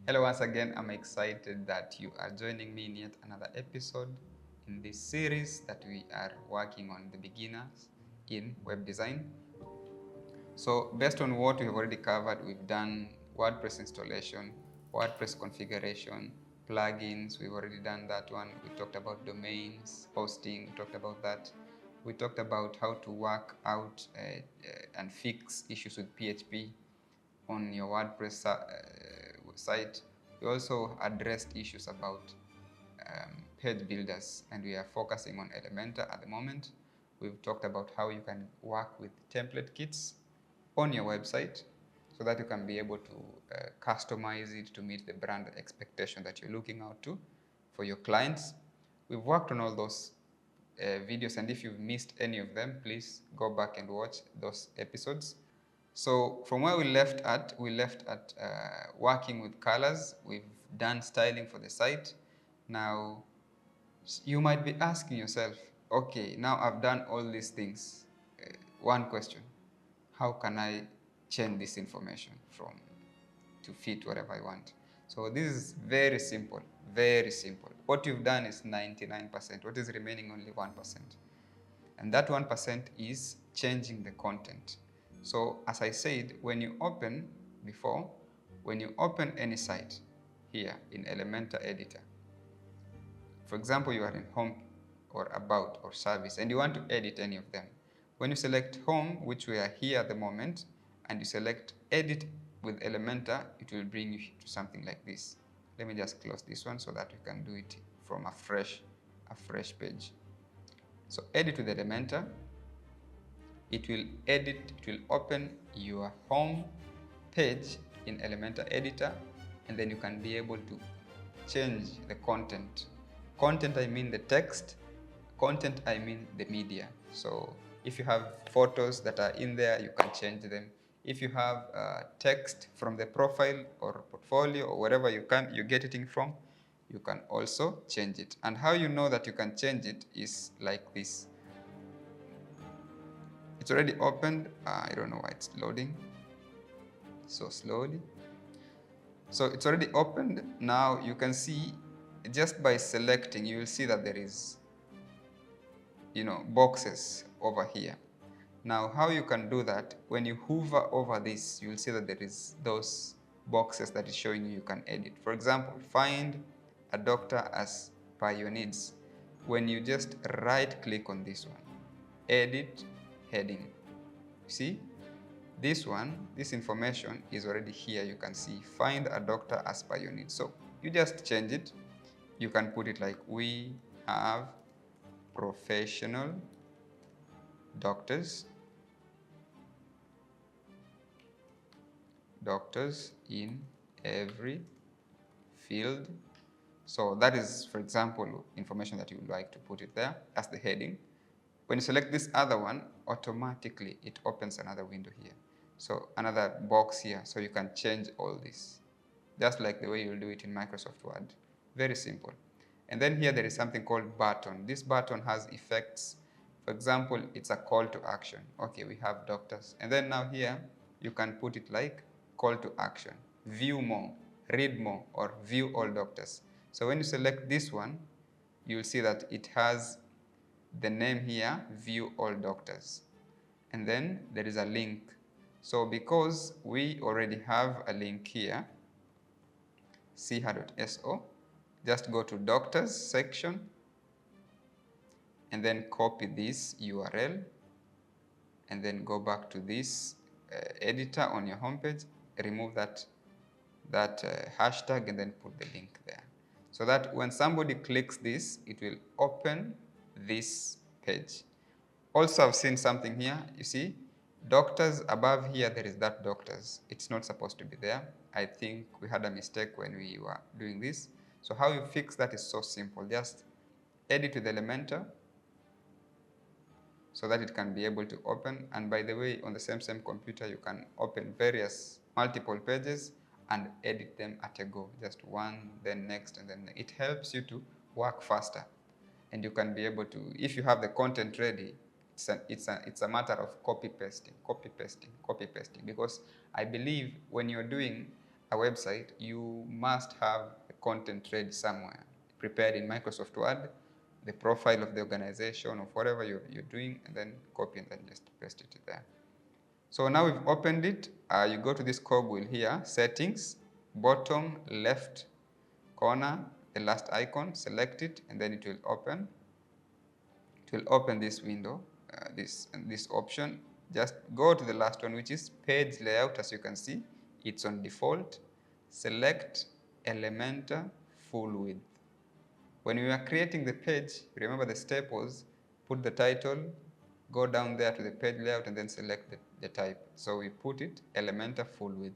Hello once again, I'm excited that you are joining me in yet another episode in this series that we are working on the beginners in web design. So based on what we've already covered, we've done WordPress installation, WordPress configuration, plugins, we've already done that one. We talked about domains, hosting, we talked about that. We talked about how to work out and fix issues with PHP on your WordPress site. We also addressed issues about page builders, and we are focusing on Elementor at the moment. We've talked about how you can work with template kits on your website so that you can be able to customize it to meet the brand expectation that you're looking out to for your clients. We've worked on all those videos, and if you've missed any of them, please go back and watch those episodes. So from where we left at working with colors. We've done styling for the site. Now, you might be asking yourself, okay, now I've done all these things. One question, how can I change this information from to fit whatever I want? So this is very simple, very simple. What you've done is 99%. What is remaining? Only 1%. And that 1% is changing the content. So as I said, when you open any site here in Elementor editor, for example, you are in home or about or service and you want to edit any of them. When you select home, which we are here at the moment, and you select edit with Elementor, it will bring you to something like this. Let me just close this one so that we can do it from a fresh page. So edit with Elementor, it will open your home page in Elementor editor, and then you can be able to change the content. Content, I mean the text. Content, I mean the media. So if you have photos that are in there, you can change them. If you have text from the profile or portfolio or wherever you get it from, you can also change it. And how you know that you can change it is like this. It's already opened. I don't know why it's loading so slowly. So it's already opened. Now you can see just by selecting, you will see that there is, boxes over here. Now how you can do that, when you hover over this, you will see that there is those boxes that is showing you can edit. For example, find a doctor as per your needs. When you just right click on this one, edit heading, see this one, this information is already here. You can see find a doctor as per your needs. So you just change it. You can put it like, we have professional doctors in every field. So that is, for example, information that you would like to put it there as the heading. When you select this other one, automatically it opens another window here. So another box here, so you can change all this, just like the way you'll do it in Microsoft Word. Very simple. And then here there is something called button. This button has effects. For example, it's a call to action. Okay, we have doctors. And then now here, you can put it like call to action. View more, read more, or view all doctors. So when you select this one, you'll see that it has the name here, view all doctors. And then there is a link. So because we already have a link here, ch.so, just go to doctors section and then copy this URL and then go back to this editor on your homepage, remove that hashtag and then put the link there. So that when somebody clicks this, it will open this page. Also, I've seen something here, you see, doctors above here, there is that doctors. It's not supposed to be there. I think we had a mistake when we were doing this. So how you fix that is so simple. Just edit with Elementor so that it can be able to open. And by the way, on the same computer, you can open multiple pages and edit them at a go. Just one, then next, and then it helps you to work faster. And you can be able to, if you have the content ready, it's a matter of copy pasting, because I believe when you're doing a website, you must have a content ready somewhere, prepared in Microsoft Word, the profile of the organization of whatever you're doing, and then copy and then just paste it there. So now we've opened it. You go to this cogwheel here, settings, bottom left corner, the last icon, select it, and then it will open. It will open this window, this option. Just go to the last one, which is page layout. As you can see, it's on default. Select Elementor full width. When we are creating the page, remember the step was put the title, go down there to the page layout, and then select the type. So we put it Elementor full width.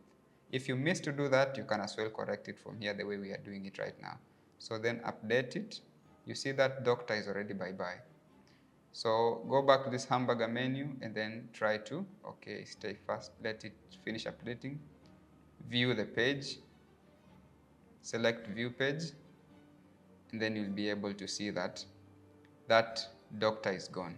If you miss to do that, you can as well correct it from here the way we are doing it right now. So then update it. You see that doctor is already bye-bye. So go back to this hamburger menu and then try to, okay, stay fast, let it finish updating. View the page, select view page, and then you'll be able to see that doctor is gone.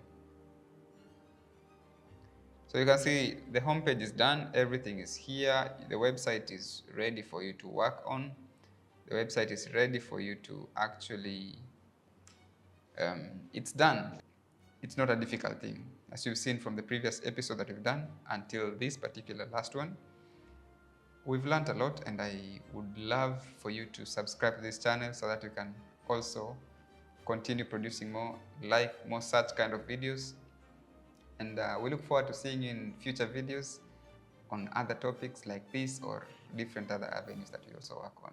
So you can see the home page is done, everything is here, the website is ready for you to work on. The website is ready for you to actually, it's done. It's not a difficult thing. As you've seen from the previous episode that we've done until this particular last one, we've learned a lot, and I would love for you to subscribe to this channel so that you can also continue producing more such kind of videos. And we look forward to seeing you in future videos on other topics like this or different other avenues that we also work on.